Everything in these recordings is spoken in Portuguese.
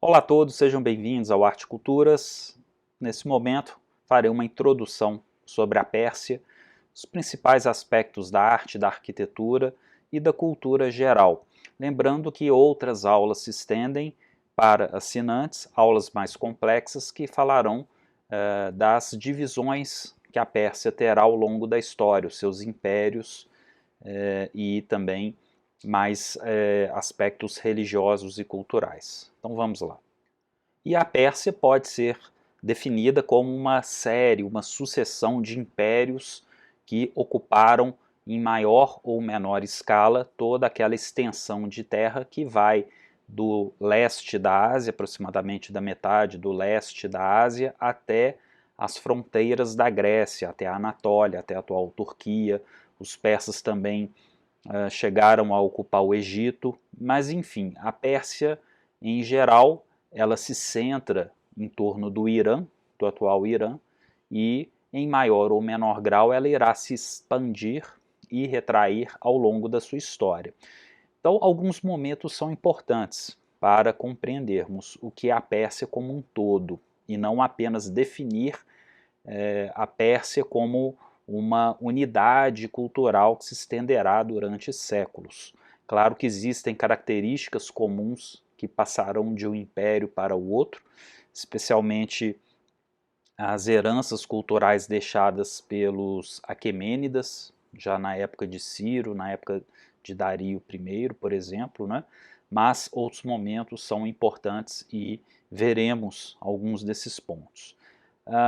Olá a todos, sejam bem-vindos ao Arte e Culturas. Nesse momento, farei uma introdução sobre a Pérsia, os principais aspectos da arte, da arquitetura e da cultura geral. Lembrando que outras aulas se estendem para assinantes, aulas mais complexas que falarão das divisões que a Pérsia terá ao longo da história, os seus impérios e também mais aspectos religiosos e culturais. Então vamos lá. E a Pérsia pode ser definida como uma série, uma sucessão de impérios que ocuparam em maior ou menor escala toda aquela extensão de terra que vai do leste da Ásia, aproximadamente da metade do leste da Ásia, até as fronteiras da Grécia, até a Anatólia, até a atual Turquia. Os persas também chegaram a ocupar o Egito, mas enfim, a Pérsia em geral ela se centra em torno do Irã, do atual Irã, e em maior ou menor grau ela irá se expandir e retrair ao longo da sua história. Então, alguns momentos são importantes para compreendermos o que é a Pérsia como um todo, e não apenas definir a Pérsia como uma unidade cultural que se estenderá durante séculos. Claro que existem características comuns que passarão de um império para o outro, especialmente as heranças culturais deixadas pelos Aquemênidas, já na época de Ciro, na época de Dario I, por exemplo, né? Mas outros momentos são importantes e veremos alguns desses pontos.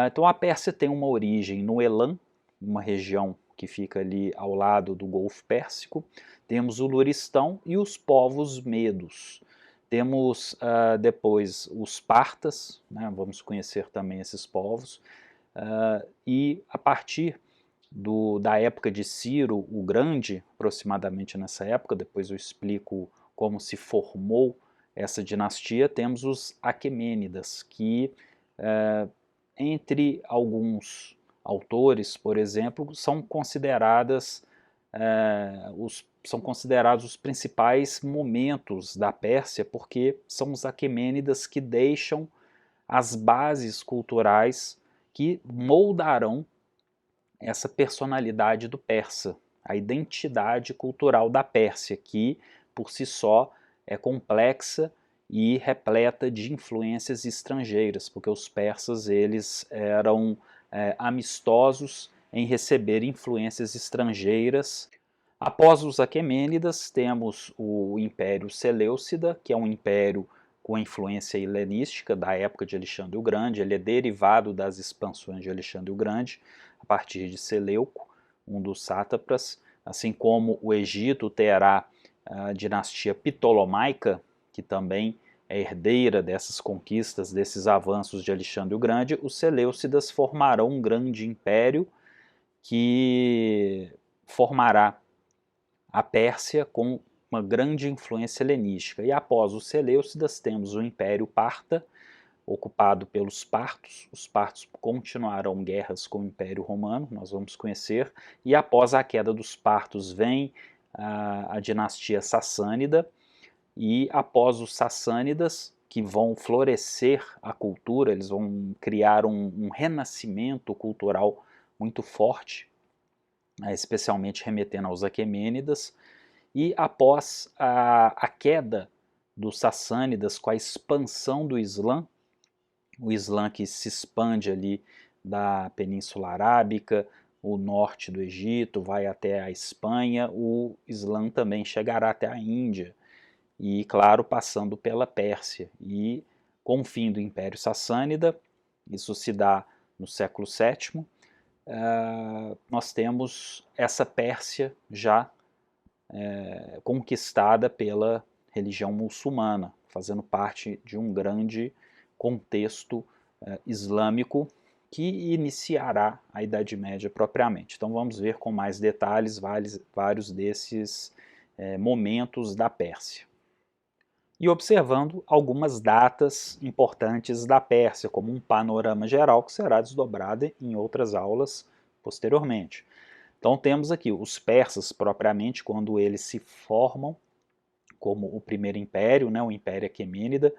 Então a Pérsia tem uma origem no Elam, uma região que fica ali ao lado do Golfo Pérsico. Temos o Luristão e os povos medos. Temos depois os partas, né, vamos conhecer também esses povos, e a partir da época de Ciro o Grande, aproximadamente nessa época, depois eu explico como se formou essa dinastia, temos os Aquemênidas, que entre alguns autores, por exemplo, são considerados os principais momentos da Pérsia, porque são os Aquemênidas que deixam as bases culturais que moldarão essa personalidade do persa, a identidade cultural da Pérsia, que por si só é complexa e repleta de influências estrangeiras, porque os persas eles eram amistosos em receber influências estrangeiras. Após os Aquemênidas, temos o Império Seleucida, que é um império com influência helenística da época de Alexandre o Grande. Ele é derivado das expansões de Alexandre o Grande, a partir de Seleuco, um dos sátrapas, assim como o Egito terá a dinastia Ptolomaica, que também é herdeira dessas conquistas, desses avanços de Alexandre o Grande. Os Seleucidas formarão um grande império que formará a Pérsia com uma grande influência helenística. E após os Seleucidas temos o Império Parta, ocupado pelos partos. Os partos continuarão guerras com o Império Romano, nós vamos conhecer, e após a queda dos partos vem a dinastia Sassânida, e após os Sassânidas, que vão florescer a cultura, eles vão criar um renascimento cultural muito forte, especialmente remetendo aos Aquemênidas, e após a queda dos Sassânidas com a expansão do Islã, o Islã que se expande ali da Península Arábica, o norte do Egito, vai até a Espanha, o Islã também chegará até a Índia, e claro, passando pela Pérsia. E com o fim do Império Sassânida, isso se dá no século VII, nós temos essa Pérsia já conquistada pela religião muçulmana, fazendo parte de um grande contexto islâmico que iniciará a Idade Média propriamente. Então vamos ver com mais detalhes vários desses momentos da Pérsia. E observando algumas datas importantes da Pérsia, como um panorama geral que será desdobrado em outras aulas posteriormente. Então temos aqui os persas propriamente, quando eles se formam como o primeiro império, né, o Império Aquemênida.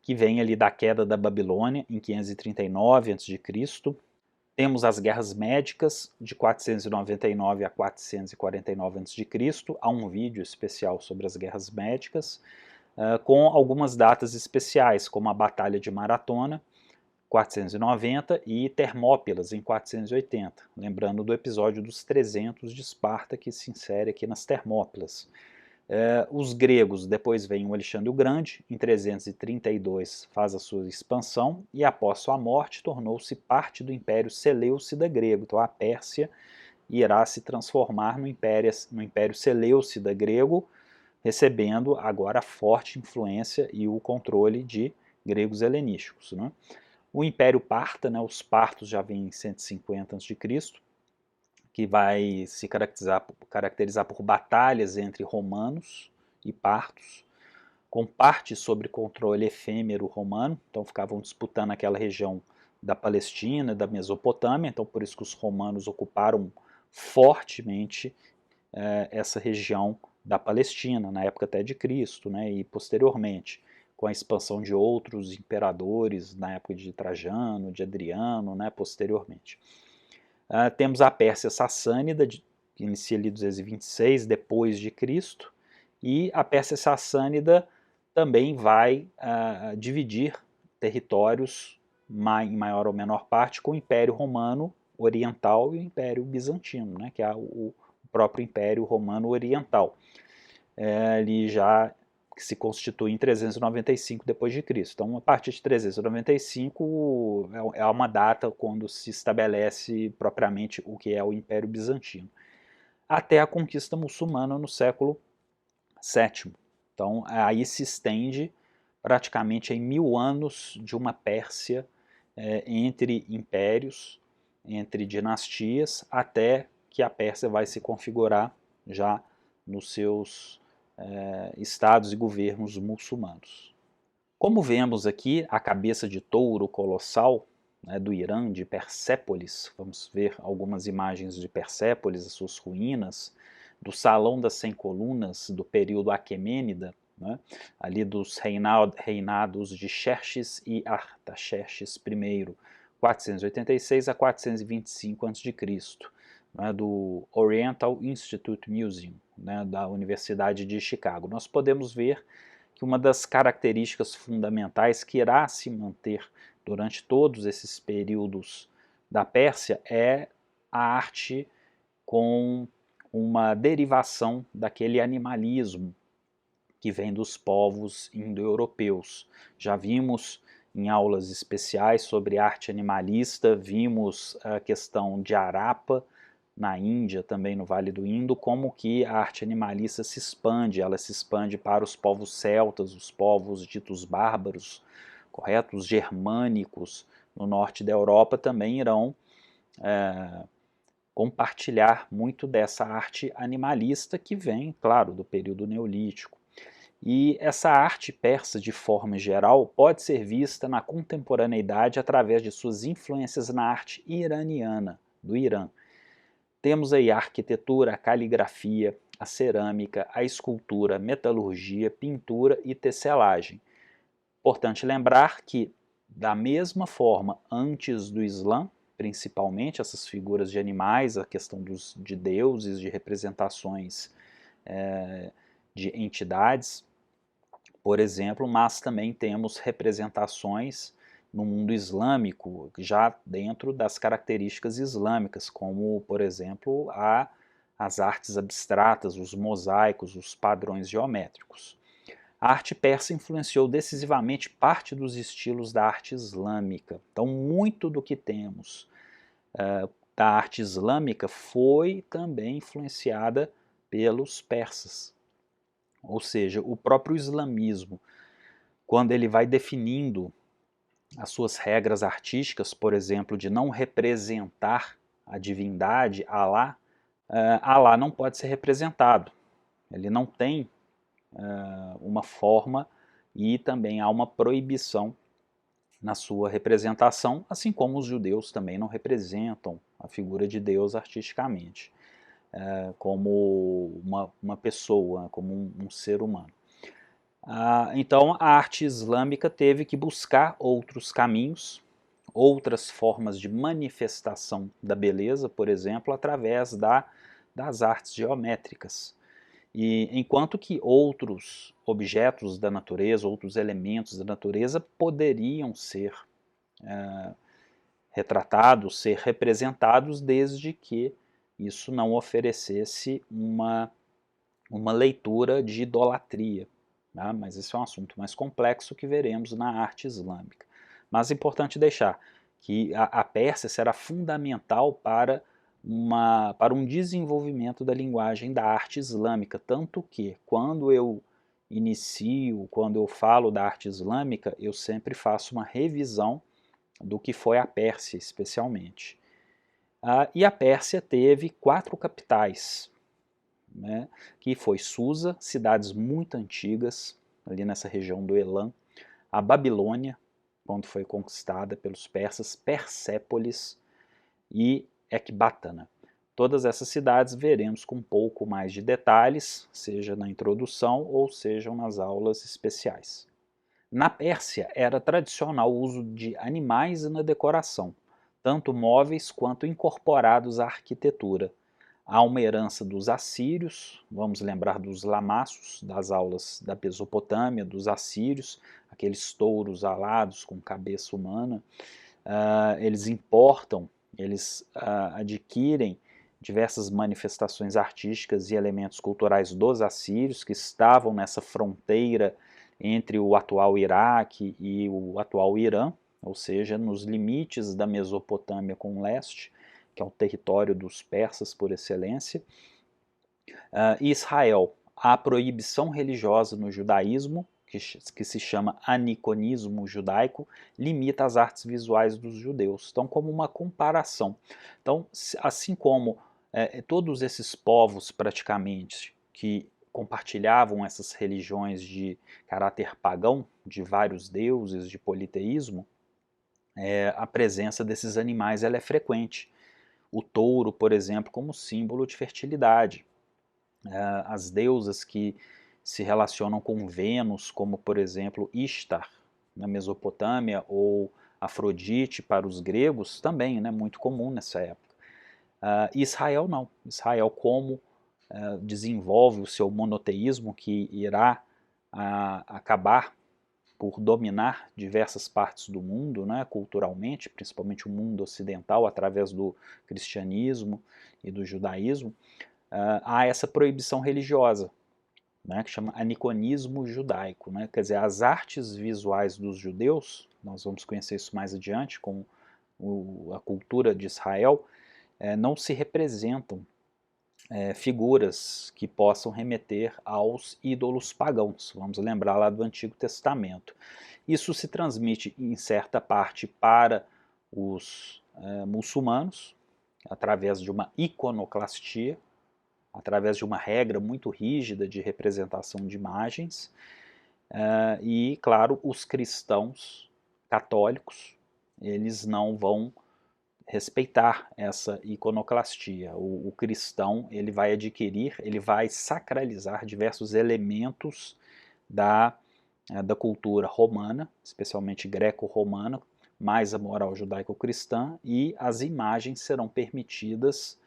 que vem ali da queda da Babilônia, em 539 a.C. Temos as Guerras Médicas, de 499 a 449 a.C. Há um vídeo especial sobre as Guerras Médicas, com algumas datas especiais, como a Batalha de Maratona, 490, e Termópilas, em 480, lembrando do episódio dos 300 de Esparta, que se insere aqui nas Termópilas. Os gregos, depois vem o Alexandre o Grande, em 332 faz a sua expansão, e após sua morte tornou-se parte do Império Seleucida grego. Então a Pérsia irá se transformar no Império Seleucida grego, recebendo agora a forte influência e o controle de gregos helenísticos, né? O Império Parta, né, os partos já vêm em 150 a.C., que vai se caracterizar por batalhas entre romanos e partos, com parte sobre controle efêmero romano, então ficavam disputando aquela região da Palestina, da Mesopotâmia, então por isso que os romanos ocuparam fortemente essa região da Palestina, na época até de Cristo, né, e posteriormente, com a expansão de outros imperadores, na época de Trajano, de Adriano, né, posteriormente. Temos a Pérsia Sassânida, que inicia ali 226 depois de Cristo, e a Pérsia Sassânida também vai dividir territórios em maior ou menor parte com o Império Romano Oriental e o Império Bizantino, né, que é o próprio Império Romano Oriental. Ele já se constitui em 395 depois de Cristo. Então, a partir de 395 é uma data quando se estabelece propriamente o que é o Império Bizantino, até a conquista muçulmana no século VII. Então, aí se estende praticamente em 1000 anos de uma Pérsia entre impérios, entre dinastias, até que a Pérsia vai se configurar já nos seus estados e governos muçulmanos. Como vemos aqui, a cabeça de touro colossal, né, do Irã, de Persépolis, vamos ver algumas imagens de Persépolis, as suas ruínas, do Salão das 100 Colunas, do período Aquemênida, né, ali dos reinados de Xerxes e Artaxerxes I, 486 a 425 a.C., né, do Oriental Institute Museum, né, da Universidade de Chicago. Nós podemos ver que uma das características fundamentais que irá se manter durante todos esses períodos da Pérsia é a arte com uma derivação daquele animalismo que vem dos povos indo-europeus. Já vimos em aulas especiais sobre arte animalista, vimos a questão de Harappa, na Índia, também no Vale do Indo, como que a arte animalista se expande, ela se expande para os povos celtas, os povos ditos bárbaros, correto? Os germânicos no norte da Europa também irão compartilhar muito dessa arte animalista que vem, claro, do período neolítico. E essa arte persa, de forma geral, pode ser vista na contemporaneidade através de suas influências na arte iraniana, do Irã. Temos aí a arquitetura, a caligrafia, a cerâmica, a escultura, metalurgia, pintura e tecelagem. Importante lembrar que, da mesma forma, antes do Islã, principalmente essas figuras de animais, a questão de deuses, de representações de entidades, por exemplo, mas também temos representações no mundo islâmico, já dentro das características islâmicas, como, por exemplo, as artes abstratas, os mosaicos, os padrões geométricos. A arte persa influenciou decisivamente parte dos estilos da arte islâmica. Então, muito do que temos da arte islâmica foi também influenciada pelos persas. Ou seja, o próprio islamismo, quando ele vai definindo as suas regras artísticas, por exemplo, de não representar a divindade, Alá, Alá não pode ser representado. Ele não tem uma forma e também há uma proibição na sua representação, assim como os judeus também não representam a figura de Deus artisticamente, como uma pessoa, como um ser humano. Então a arte islâmica teve que buscar outros caminhos, outras formas de manifestação da beleza, por exemplo, através das artes geométricas. E enquanto que outros objetos da natureza, outros elementos da natureza poderiam ser retratados, ser representados, desde que isso não oferecesse uma leitura de idolatria. Tá? Mas esse é um assunto mais complexo que veremos na arte islâmica. Mas é importante deixar que a Pérsia será fundamental para um desenvolvimento da linguagem da arte islâmica, tanto que quando eu quando eu falo da arte islâmica, eu sempre faço uma revisão do que foi a Pérsia, especialmente. E a Pérsia teve 4 capitais, né, que foi Susa, cidades muito antigas, ali nessa região do Elam, a Babilônia, quando foi conquistada pelos persas, Persépolis e Ecbatana. Todas essas cidades veremos com um pouco mais de detalhes, seja na introdução ou sejam nas aulas especiais. Na Pérsia era tradicional o uso de animais na decoração, tanto móveis quanto incorporados à arquitetura. Há uma herança dos assírios, vamos lembrar dos lamassos, das aulas da Mesopotâmia, dos assírios, aqueles touros alados com cabeça humana. Eles importam, eles adquirem diversas manifestações artísticas e elementos culturais dos assírios, que estavam nessa fronteira entre o atual Iraque e o atual Irã, ou seja, nos limites da Mesopotâmia com o leste, que é o território dos persas por excelência. Israel, há proibição religiosa no judaísmo, que se chama aniconismo judaico, limita as artes visuais dos judeus. Então, como uma comparação. Então, assim como todos esses povos praticamente que compartilhavam essas religiões de caráter pagão, de vários deuses, de politeísmo, a presença desses animais ela é frequente. O touro, por exemplo, como símbolo de fertilidade. As deusas que se relacionam com Vênus, como por exemplo Ishtar, na Mesopotâmia, ou Afrodite para os gregos, também, né, muito comum nessa época. Israel não. Israel, como desenvolve o seu monoteísmo, que irá acabar por dominar diversas partes do mundo, né, culturalmente, principalmente o mundo ocidental, através do cristianismo e do judaísmo, há essa proibição religiosa, né, que chama aniconismo judaico. Né, quer dizer, as artes visuais dos judeus, nós vamos conhecer isso mais adiante com a cultura de Israel, não se representam figuras que possam remeter aos ídolos pagãos. Vamos lembrar lá do Antigo Testamento. Isso se transmite em certa parte para os muçulmanos, através de uma iconoclastia, através de uma regra muito rígida de representação de imagens, e, claro, os cristãos católicos, eles não vão respeitar essa iconoclastia. O cristão ele vai adquirir, ele vai sacralizar diversos elementos da cultura romana, especialmente greco-romana, mais a moral judaico-cristã, e as imagens serão permitidas,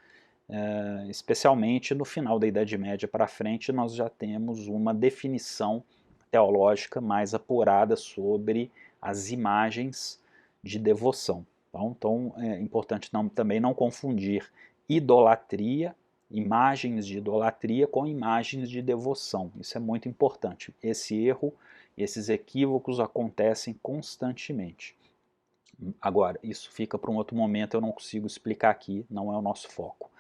especialmente no final da Idade Média para frente, nós já temos uma definição teológica mais apurada sobre as imagens de devoção. Então é importante também não confundir idolatria, imagens de idolatria com imagens de devoção. Isso é muito importante. Esse erro, esses equívocos acontecem constantemente. Agora, isso fica para um outro momento, eu não consigo explicar aqui, não é o nosso foco.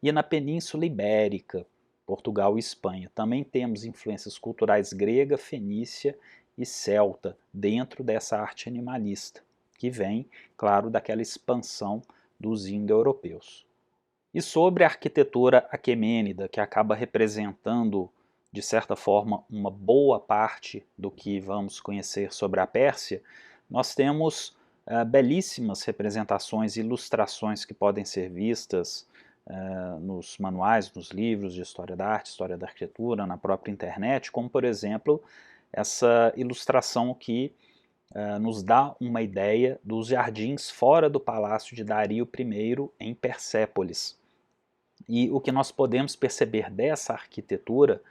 E na Península Ibérica, Portugal e Espanha, também temos influências culturais grega, fenícia e celta dentro dessa arte animalista, que vem, claro, daquela expansão dos indo-europeus. E sobre a arquitetura aquemênida, que acaba representando, de certa forma, uma boa parte do que vamos conhecer sobre a Pérsia, nós temos belíssimas representações e ilustrações que podem ser vistas nos manuais, nos livros de história da arte, história da arquitetura, na própria internet, como por exemplo essa ilustração que nos dá uma ideia dos jardins fora do palácio de Dario I em Persépolis. E o que nós podemos perceber dessa arquitetura,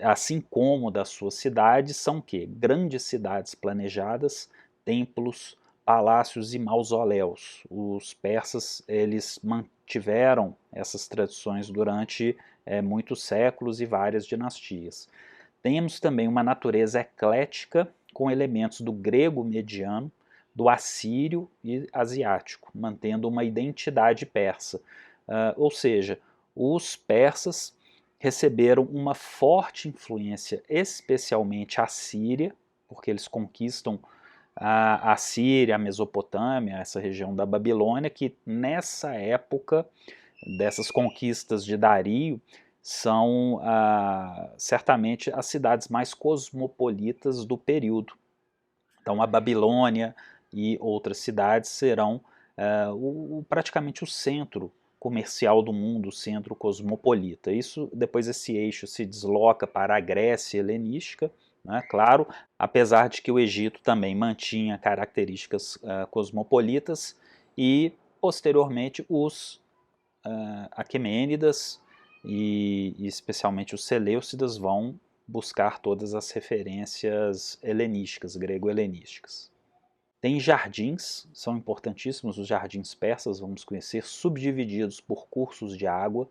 assim como das suas cidades, são que grandes cidades planejadas, templos, palácios e mausoléus. Os persas, eles mantiveram essas tradições durante muitos séculos e várias dinastias. Temos também uma natureza eclética com elementos do grego mediano, do assírio e asiático, mantendo uma identidade persa. Ou seja, os persas receberam uma forte influência, especialmente assíria, porque eles conquistam a Síria, a Mesopotâmia, essa região da Babilônia, que nessa época dessas conquistas de Dario são certamente as cidades mais cosmopolitas do período. Então a Babilônia e outras cidades serão praticamente o centro comercial do mundo, o centro cosmopolita. Isso, depois esse eixo se desloca para a Grécia helenística, né, claro, apesar de que o Egito também mantinha características cosmopolitas, e posteriormente os Aquemênidas e especialmente os Seleucidas vão buscar todas as referências helenísticas, grego-helenísticas. Tem jardins, são importantíssimos os jardins persas, vamos conhecer, subdivididos por cursos de água,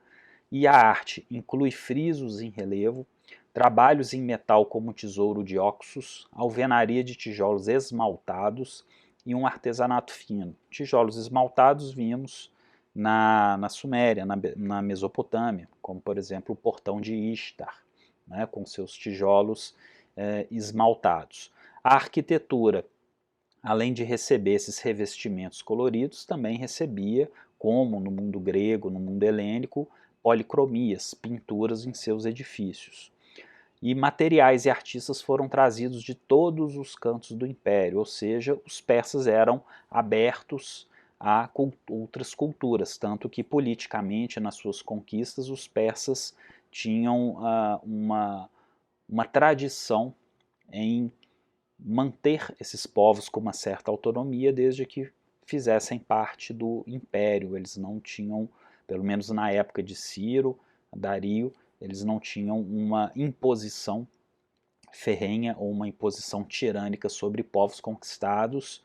e a arte inclui frisos em relevo, trabalhos em metal como tesouro de óxus, alvenaria de tijolos esmaltados e um artesanato fino. Tijolos esmaltados vimos na Suméria, na Mesopotâmia, como por exemplo o portão de Ishtar, né, com seus tijolos esmaltados. A arquitetura, além de receber esses revestimentos coloridos, também recebia, como no mundo grego, no mundo helênico, policromias, pinturas em seus edifícios. E materiais e artistas foram trazidos de todos os cantos do império, ou seja, os persas eram abertos a outras culturas, tanto que politicamente nas suas conquistas os persas tinham uma tradição em manter esses povos com uma certa autonomia desde que fizessem parte do império. Eles não tinham, pelo menos na época de Ciro, Dario, eles não tinham uma imposição ferrenha ou uma imposição tirânica sobre povos conquistados,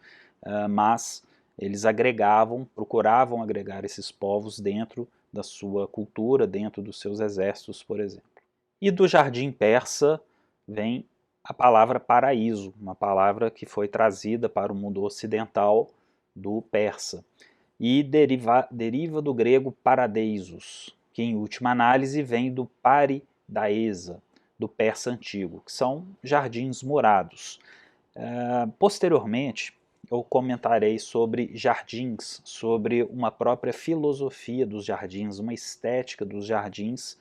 mas eles agregavam, procuravam agregar esses povos dentro da sua cultura, dentro dos seus exércitos, por exemplo. E do jardim persa vem a palavra paraíso, uma palavra que foi trazida para o mundo ocidental do persa, e deriva do grego paradeisos, que em última análise vem do paridaesa, do persa antigo, que são jardins morados. Posteriormente, eu comentarei sobre jardins, sobre uma própria filosofia dos jardins, uma estética dos jardins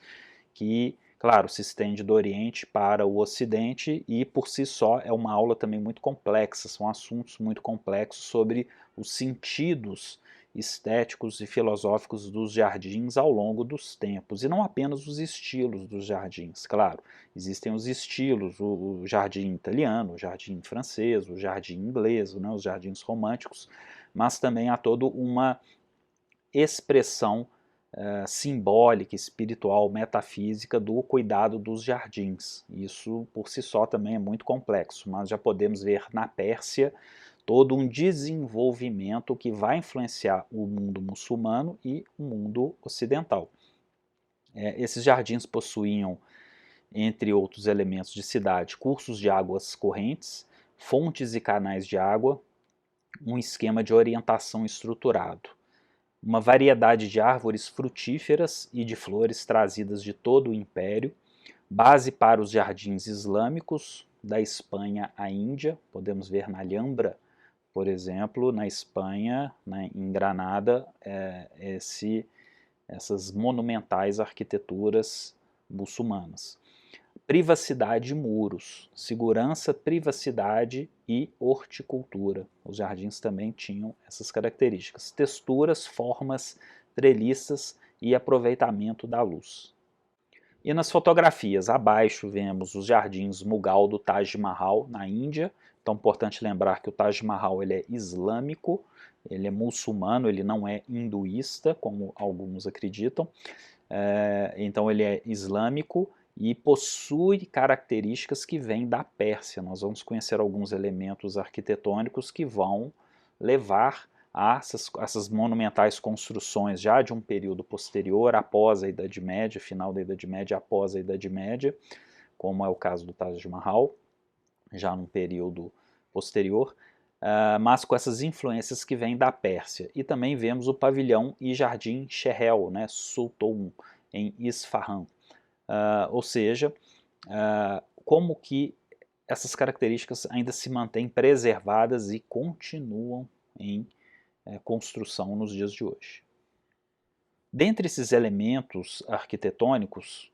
que, claro, se estende do Oriente para o Ocidente e, por si só, é uma aula também muito complexa, são assuntos muito complexos sobre os sentidos estéticos e filosóficos dos jardins ao longo dos tempos, e não apenas os estilos dos jardins, claro, existem os estilos, o jardim italiano, o jardim francês, o jardim inglês, né, os jardins românticos, mas também há toda uma expressão simbólica, espiritual, metafísica do cuidado dos jardins. Isso por si só também é muito complexo, mas já podemos ver na Pérsia todo um desenvolvimento que vai influenciar o mundo muçulmano e o mundo ocidental. Esses jardins possuíam, entre outros elementos de cidade, cursos de águas correntes, fontes e canais de água, um esquema de orientação estruturado, uma variedade de árvores frutíferas e de flores trazidas de todo o império, base para os jardins islâmicos da Espanha à Índia, podemos ver na Alhambra, por exemplo, na Espanha, né, em Granada, essas monumentais arquiteturas muçulmanas. Privacidade e muros, segurança, privacidade e horticultura. Os jardins também tinham essas características. Texturas, formas, treliças e aproveitamento da luz. E nas fotografias abaixo vemos os jardins Mughal do Taj Mahal, na Índia. Então é importante lembrar que o Taj Mahal ele é islâmico, ele é muçulmano, ele não é hinduísta, como alguns acreditam. Então ele é islâmico e possui características que vêm da Pérsia. Nós vamos conhecer alguns elementos arquitetônicos que vão levar a essas monumentais construções já de um período posterior, após a Idade Média, final da Idade Média, após a Idade Média, como é o caso do Taj Mahal, já num período posterior, mas com essas influências que vêm da Pérsia. E também vemos o pavilhão e jardim Shehel, né, Sultoum, em Isfahan. Ou seja, como que essas características ainda se mantêm preservadas e continuam em construção nos dias de hoje. Dentre esses elementos arquitetônicos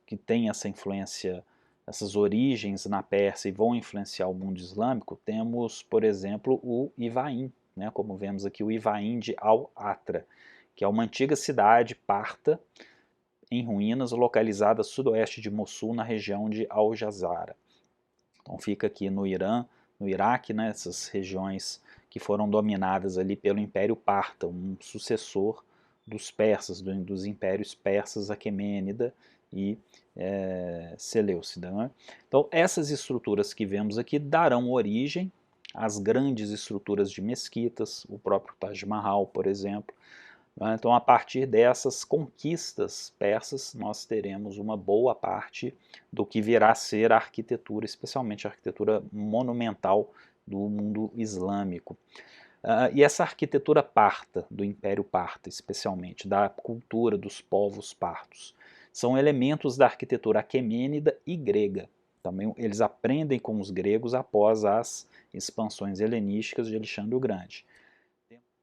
que têm essa influência, essas origens na Pérsia e vão influenciar o mundo islâmico, temos, por exemplo, o Ivaim, né, como vemos aqui o Ivaim de Al-Atra, que é uma antiga cidade parta em ruínas localizada a sudoeste de Mossul, na região de Al-Jazara. Então fica aqui no Irã, no Iraque, né, essas regiões que foram dominadas ali pelo Império Parta, um sucessor dos persas, dos impérios persas, Aquemênida e Seleucida. Né? Então essas estruturas que vemos aqui darão origem às grandes estruturas de mesquitas, o próprio Taj Mahal, por exemplo. Então, a partir dessas conquistas persas, nós teremos uma boa parte do que virá a ser a arquitetura, especialmente a arquitetura monumental do mundo islâmico. E essa arquitetura parta, do Império Parta, especialmente, da cultura dos povos partos, são elementos da arquitetura aquemênida e grega. Também eles aprendem com os gregos após as expansões helenísticas de Alexandre o Grande.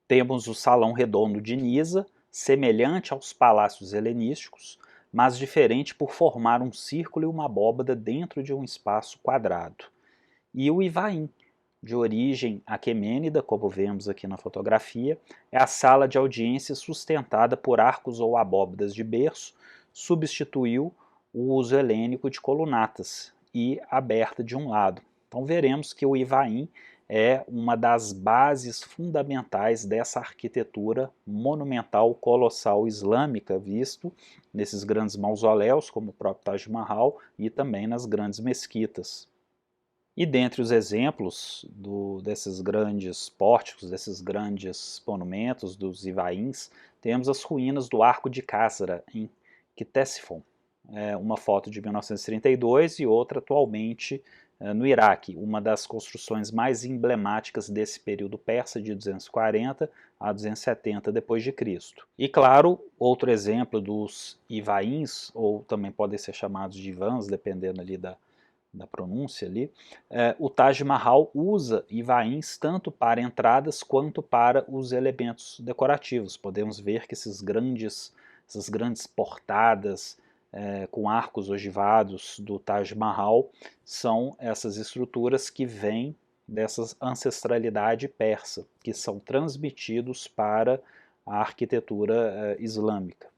Temos o Salão Redondo de Nisa, semelhante aos palácios helenísticos, mas diferente por formar um círculo e uma abóbada dentro de um espaço quadrado. E o Ivaim, de origem aquemênida, como vemos aqui na fotografia, é a sala de audiência sustentada por arcos ou abóbadas de berço, substituiu o uso helênico de colunatas e aberta de um lado. Então veremos que o Ivaim é uma das bases fundamentais dessa arquitetura monumental colossal islâmica, visto nesses grandes mausoléus, como o próprio Taj Mahal, e também nas grandes mesquitas. E dentre os exemplos desses grandes pórticos, desses grandes monumentos, dos Ivaíns, temos as ruínas do Arco de Cássara, em Ctesiphon. Uma foto de 1932 e outra atualmente no Iraque, uma das construções mais emblemáticas desse período persa, de 240 a 270 d.C. E claro, outro exemplo dos Ivaíns, ou também podem ser chamados de Ivãs, dependendo ali da pronúncia ali, o Taj Mahal usa Ivaíns tanto para entradas quanto para os elementos decorativos. Podemos ver que essas grandes portadas com arcos ogivados do Taj Mahal são essas estruturas que vêm dessa ancestralidade persa, que são transmitidos para a arquitetura islâmica.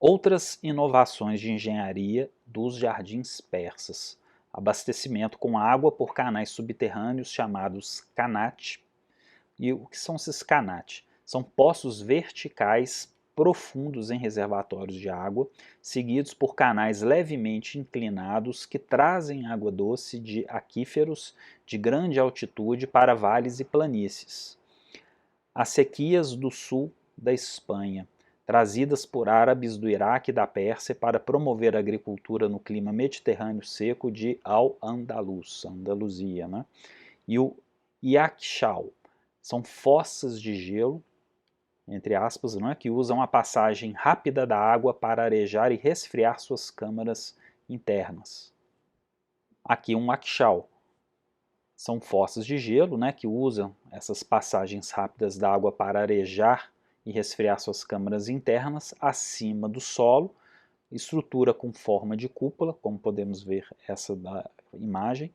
Outras inovações de engenharia dos jardins persas: abastecimento com água por canais subterrâneos chamados qanat. E o que são esses qanat? São poços verticais profundos em reservatórios de água, seguidos por canais levemente inclinados que trazem água doce de aquíferos de grande altitude para vales e planícies. As sequias do sul da Espanha, trazidas por árabes do Iraque e da Pérsia para promover a agricultura no clima mediterrâneo seco de Al-Andalus, Andaluzia, né? E o Yaquchal, são fossas de gelo, entre aspas, não é, que usam a passagem rápida da água para arejar e resfriar suas câmaras internas. Aqui um Yaquchal, são fossas de gelo, né, que usam essas passagens rápidas da água para arejar e resfriar suas câmaras internas acima do solo, estrutura com forma de cúpula, como podemos ver essa da imagem,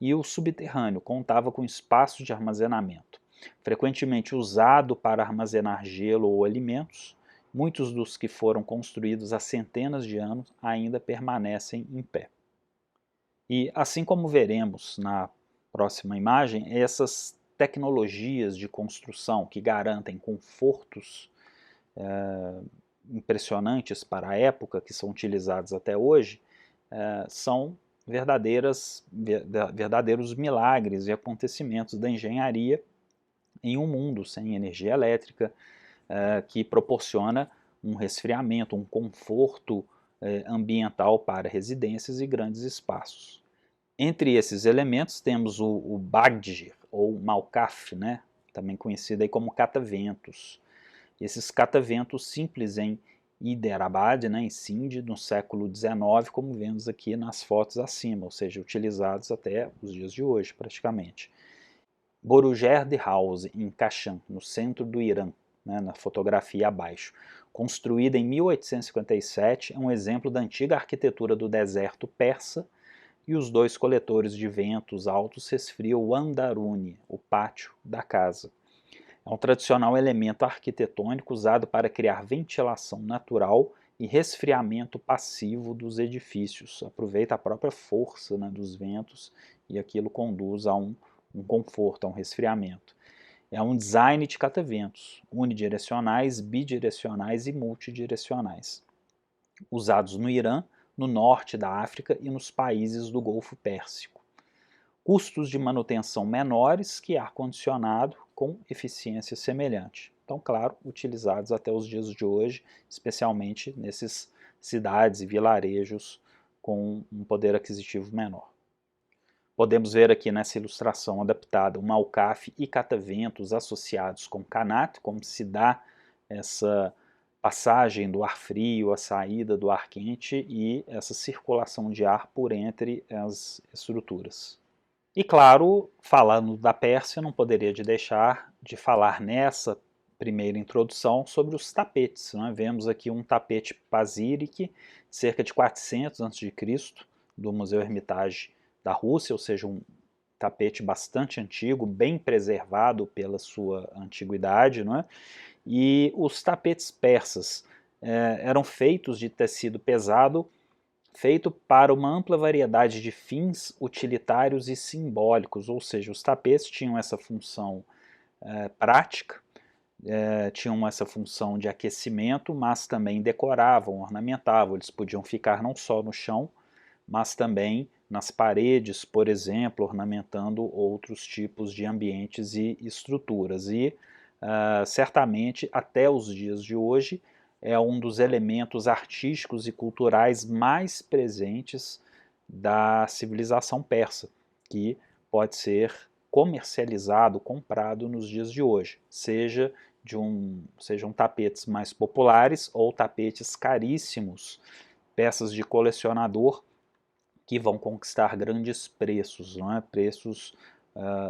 e o subterrâneo contava com espaço de armazenamento, frequentemente usado para armazenar gelo ou alimentos, muitos dos que foram construídos há centenas de anos ainda permanecem em pé. E assim como veremos na próxima imagem, essas tecnologias de construção que garantem confortos impressionantes para a época, que são utilizados até hoje, são verdadeiros milagres e acontecimentos da engenharia em um mundo sem energia elétrica, que proporciona um resfriamento, um conforto ambiental para residências e grandes espaços. Entre esses elementos temos o Bagdir, ou Malkaf, né? Também conhecido aí como cataventos. Esses cataventos simples em Hyderabad, né, em Sindh, no século XIX, como vemos aqui nas fotos acima, ou seja, utilizados até os dias de hoje, praticamente. Borujerd House, em Kashan, no centro do Irã, né, na fotografia abaixo. Construída em 1857, é um exemplo da antiga arquitetura do deserto persa, e os dois coletores de ventos altos resfriam o andarune, o pátio da casa. É um tradicional elemento arquitetônico usado para criar ventilação natural e resfriamento passivo dos edifícios. Aproveita a própria força, né, dos ventos e aquilo conduz a um conforto, a um resfriamento. É um design de cataventos, unidirecionais, bidirecionais e multidirecionais, usados no Irã, no norte da África e nos países do Golfo Pérsico. Custos de manutenção menores que ar-condicionado com eficiência semelhante. Então, claro, utilizados até os dias de hoje, especialmente nesses cidades e vilarejos com um poder aquisitivo menor. Podemos ver aqui nessa ilustração adaptada uma alcafe e cataventos associados com canat, como se dá essa passagem do ar frio, a saída do ar quente e essa circulação de ar por entre as estruturas. E claro, falando da Pérsia, não poderia deixar de falar nessa primeira introdução sobre os tapetes. Né? Vemos aqui um tapete Pazyryk, cerca de 400 a.C., do Museu Hermitage da Rússia, ou seja, um tapete bastante antigo, bem preservado pela sua antiguidade. Não é? E os tapetes persas eram feitos de tecido pesado, feito para uma ampla variedade de fins utilitários e simbólicos, ou seja, os tapetes tinham essa função prática, tinham essa função de aquecimento, mas também decoravam, ornamentavam, eles podiam ficar não só no chão, mas também nas paredes, por exemplo, ornamentando outros tipos de ambientes e estruturas. E certamente, até os dias de hoje, é um dos elementos artísticos e culturais mais presentes da civilização persa, que pode ser comercializado, comprado nos dias de hoje, sejam tapetes mais populares ou tapetes caríssimos, peças de colecionador que vão conquistar grandes preços, não é? Preços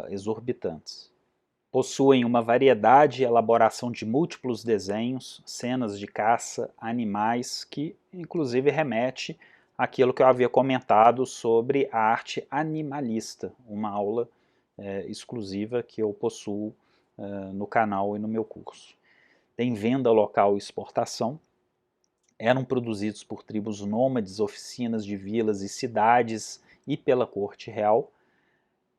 exorbitantes. Possuem uma variedade e elaboração de múltiplos desenhos, cenas de caça, animais, que inclusive remete àquilo que eu havia comentado sobre a arte animalista, uma aula exclusiva que eu possuo no canal e no meu curso. Tem venda local e exportação. Eram produzidos por tribos nômades, oficinas de vilas e cidades e pela corte real.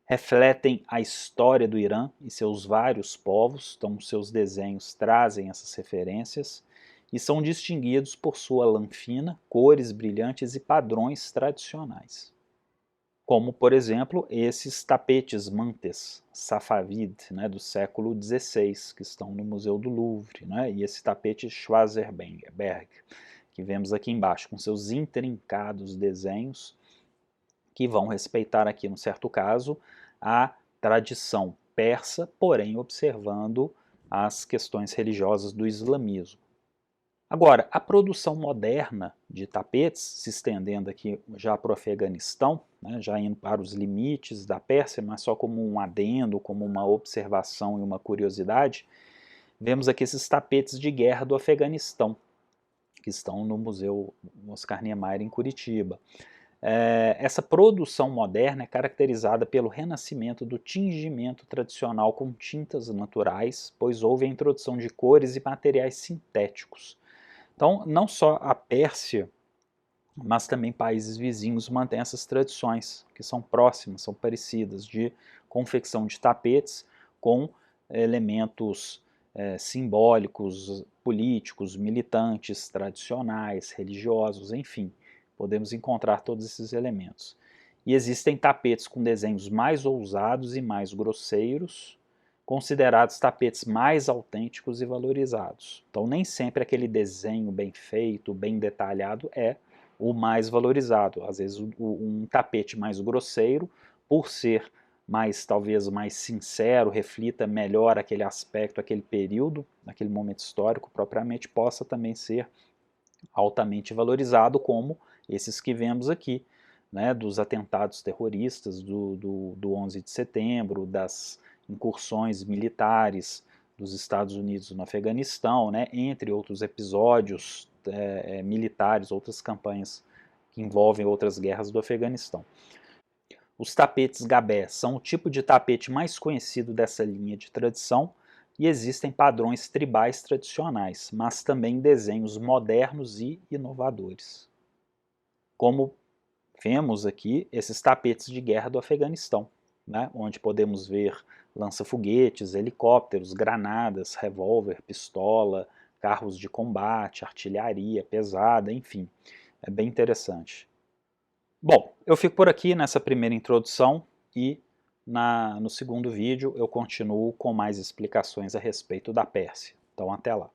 Refletem a história do Irã e seus vários povos, então seus desenhos trazem essas referências, e são distinguidos por sua lã fina, cores brilhantes e padrões tradicionais. Como, por exemplo, esses tapetes mantes Safavid, né, do século XVI, que estão no Museu do Louvre, né, e esse tapete Schwarzenberg, que vemos aqui embaixo, com seus intrincados desenhos, que vão respeitar aqui, no certo caso, a tradição persa, porém observando as questões religiosas do islamismo. Agora, a produção moderna de tapetes, se estendendo aqui já para o Afeganistão, né, já indo para os limites da Pérsia, mas só como um adendo, como uma observação e uma curiosidade, vemos aqui esses tapetes de guerra do Afeganistão, que estão no Museu Oscar Niemeyer em Curitiba. Essa produção moderna é caracterizada pelo renascimento do tingimento tradicional com tintas naturais, pois houve a introdução de cores e materiais sintéticos, Então, não só a Pérsia, mas também países vizinhos mantêm essas tradições, que são próximas, são parecidas, de confecção de tapetes com elementos simbólicos, políticos, militantes, tradicionais, religiosos, enfim, podemos encontrar todos esses elementos. E existem tapetes com desenhos mais ousados e mais grosseiros, considerados tapetes mais autênticos e valorizados. Então, nem sempre aquele desenho bem feito, bem detalhado é o mais valorizado. Às vezes um tapete mais grosseiro, por ser talvez mais sincero, reflita melhor aquele aspecto, aquele período, aquele momento histórico propriamente, possa também ser altamente valorizado, como esses que vemos aqui, né, dos atentados terroristas do 11 de setembro, das incursões militares dos Estados Unidos no Afeganistão, né, entre outros episódios militares, outras campanhas que envolvem outras guerras do Afeganistão. Os tapetes gabé são o tipo de tapete mais conhecido dessa linha de tradição e existem padrões tribais tradicionais, mas também desenhos modernos e inovadores. Como vemos aqui, esses tapetes de guerra do Afeganistão, né, onde podemos ver lança-foguetes, helicópteros, granadas, revólver, pistola, carros de combate, artilharia pesada, enfim, é bem interessante. Bom, eu fico por aqui nessa primeira introdução e no segundo vídeo eu continuo com mais explicações a respeito da Pérsia. Então até lá.